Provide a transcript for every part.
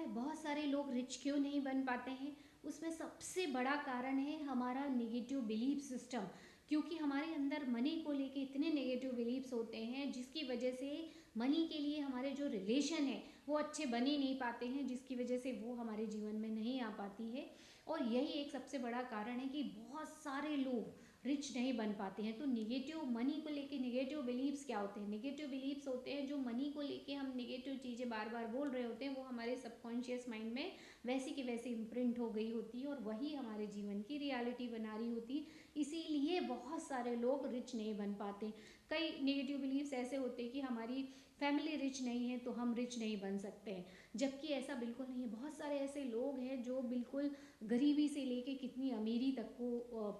है बहुत सारे लोग रिच क्यों नहीं बन पाते हैं, उसमें सबसे बड़ा कारण है हमारा नेगेटिव बिलीफ सिस्टम। क्योंकि हमारे अंदर मनी को लेके इतने नेगेटिव बिलीफ्स होते हैं जिसकी वजह से मनी के लिए हमारे जो रिलेशन है वो अच्छे बन ही नहीं पाते हैं, जिसकी वजह से वो हमारे जीवन में नहीं आ पाती है। और यही एक सबसे बड़ा कारण है कि बहुत सारे लोग रिच नहीं बन पाते हैं। तो नेगेटिव मनी को लेके नेगेटिव बिलीव्स क्या होते हैं? नेगेटिव बिलीव्स होते हैं जो मनी को लेके हम नेगेटिव चीज़ें बार बार बोल रहे होते हैं, वो हमारे सबकॉन्शियस माइंड में वैसी की वैसी इम्प्रिंट हो गई होती है और वही हमारे जीवन की रियलिटी बना रही होती है। इसीलिए बहुत सारे लोग रिच नहीं बन पाते। कई नेगेटिव बिलीव्स ऐसे होते हैं कि हमारी फैमिली रिच नहीं है तो हम रिच नहीं बन सकते हैं, जबकि ऐसा बिल्कुल नहीं है। बहुत सारे ऐसे लोग हैं जो बिल्कुल गरीबी से लेके कितनी अमीरी तक को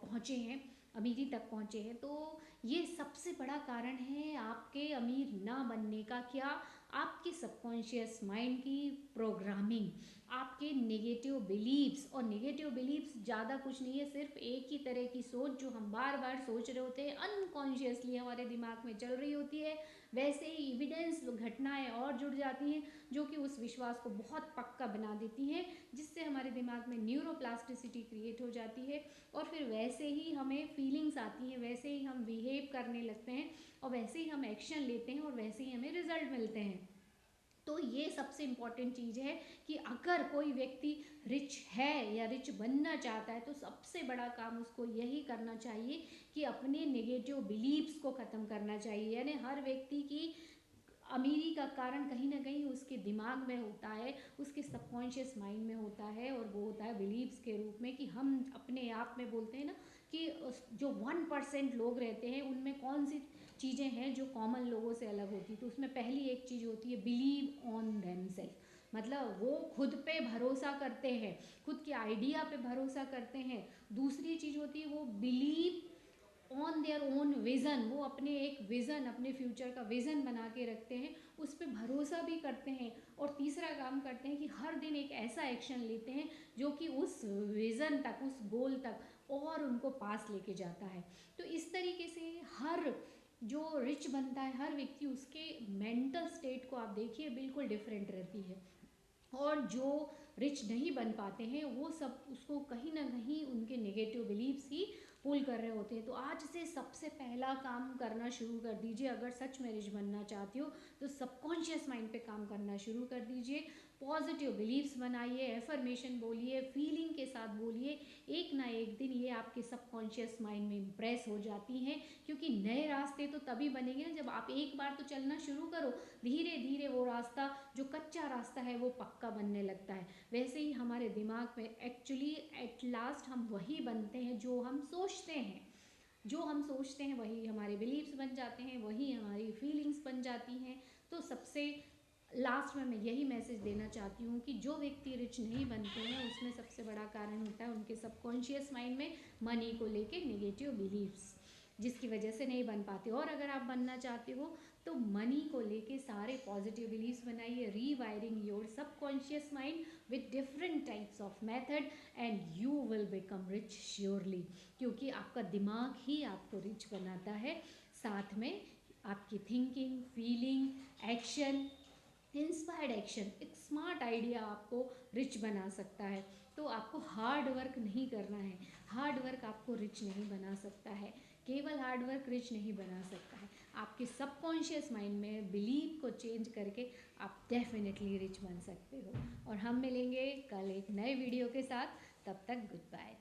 पहुँचे हैं, अमीरी तक पहुँचे हैं। तो ये सबसे बड़ा कारण है आपके अमीर ना बनने का। क्या? आपके सबकॉन्शियस माइंड की प्रोग्रामिंग, आपके नेगेटिव बिलीव्स। और नेगेटिव बिलीव्स ज़्यादा कुछ नहीं है, सिर्फ एक ही तरह की सोच जो हम बार बार सोच रहे होते हैं, अनकॉन्शियसली हमारे दिमाग में चल रही होती है। वैसे ही एविडेंस घटनाएं और जुड़ जाती हैं जो कि उस विश्वास को बहुत पक्का बना देती हैं, जिससे हमारे दिमाग में न्यूरोप्लास्टिसिटी क्रिएट हो जाती है और फिर वैसे ही हमें फीलिंग्स आती हैं, वैसे ही हम बिहेव करने लगते हैं और वैसे ही हम एक्शन लेते हैं और वैसे ही हमें रिजल्ट मिलते हैं। तो ये सबसे इम्पॉर्टेंट चीज़ है कि अगर कोई व्यक्ति रिच है या रिच बनना चाहता है तो सबसे बड़ा काम उसको यही करना चाहिए कि अपने नेगेटिव बिलीव्स को ख़त्म करना चाहिए। यानी हर व्यक्ति की अमीरी का कारण कहीं ना कहीं उसके दिमाग में होता है, उसके सबकॉन्शियस माइंड में होता है, और वो होता है बिलीव्स के रूप में। कि हम अपने आप में बोलते हैं ना कि जो 1% लोग रहते हैं उनमें कौन सी चीज़ें हैं जो कॉमन लोगों से अलग होती है। तो उसमें पहली एक चीज़ होती है बिलीव ऑन देमसेल्फ, मतलब वो खुद पे भरोसा करते हैं, खुद के आइडिया पे भरोसा करते हैं। दूसरी चीज़ होती है वो believe on their own vision, वो अपने एक विज़न, अपने फ्यूचर का विज़न बना के रखते हैं, उस पर भरोसा भी करते हैं। और तीसरा काम करते हैं कि हर दिन एक ऐसा एक्शन लेते हैं जो कि उस विज़न तक, उस गोल तक और उनको पास लेके जाता है। तो इस तरीके से हर जो रिच बनता है हर व्यक्ति, उसके मेंटल स्टेट को आप देखिए बिल्कुल डिफरेंट रहती है। और जो रिच नहीं बन पाते हैं वो सब उसको कहीं ना कहीं उनके नेगेटिव बिलीव्स ही पुल कर रहे होते हैं। तो आज से सबसे पहला काम करना शुरू कर दीजिए। अगर सच में रिच बनना चाहते हो तो सबकॉन्शियस माइंड पे काम करना शुरू कर दीजिए। पॉजिटिव बिलीव्स बनाइए, एफर्मेशन बोलिए, फीलिंग के साथ बोलिए। एक ना एक दिन ये आपके सबकॉन्शियस माइंड में इम्प्रेस हो जाती हैं, क्योंकि नए रास्ते तो तभी बनेंगे ना जब आप एक बार तो चलना शुरू करो। धीरे धीरे वो रास्ता, जो कच्चा रास्ता है, वो पक्का बनने लगता है। वैसे ही हमारे दिमाग में एक्चुअली एट लास्ट हम वही बनते हैं जो हम सोचते हैं। जो हम सोचते हैं वही हमारे बिलीव्स बन जाते हैं, वही हमारी फीलिंग्स बन जाती हैं। तो सबसे लास्ट में मैं यही मैसेज देना चाहती हूँ कि जो व्यक्ति रिच नहीं बनते हैं उसमें सबसे बड़ा कारण होता है उनके सबकॉन्शियस माइंड में मनी को लेके नेगेटिव बिलीव्स, जिसकी वजह से नहीं बन पाते। और अगर आप बनना चाहते हो तो मनी को लेके सारे पॉजिटिव बिलीव्स बनाइए, rewiring your subconscious mind with different types of method and you will become rich surely. क्योंकि आपका दिमाग ही आपको रिच बनाता है, साथ में आपकी thinking, feeling, action, inspired action. एक स्मार्ट आइडिया आपको रिच बना सकता है। तो आपको हार्ड वर्क नहीं करना है, हार्ड वर्क आपको रिच नहीं बना सकता है, केवल हार्ड वर्क रिच नहीं बना सकता है। आपके सबकॉन्शियस माइंड में बिलीव को चेंज करके आप डेफिनेटली रिच बन सकते हो। और हम मिलेंगे कल एक नए वीडियो के साथ, तब तक गुड बाय।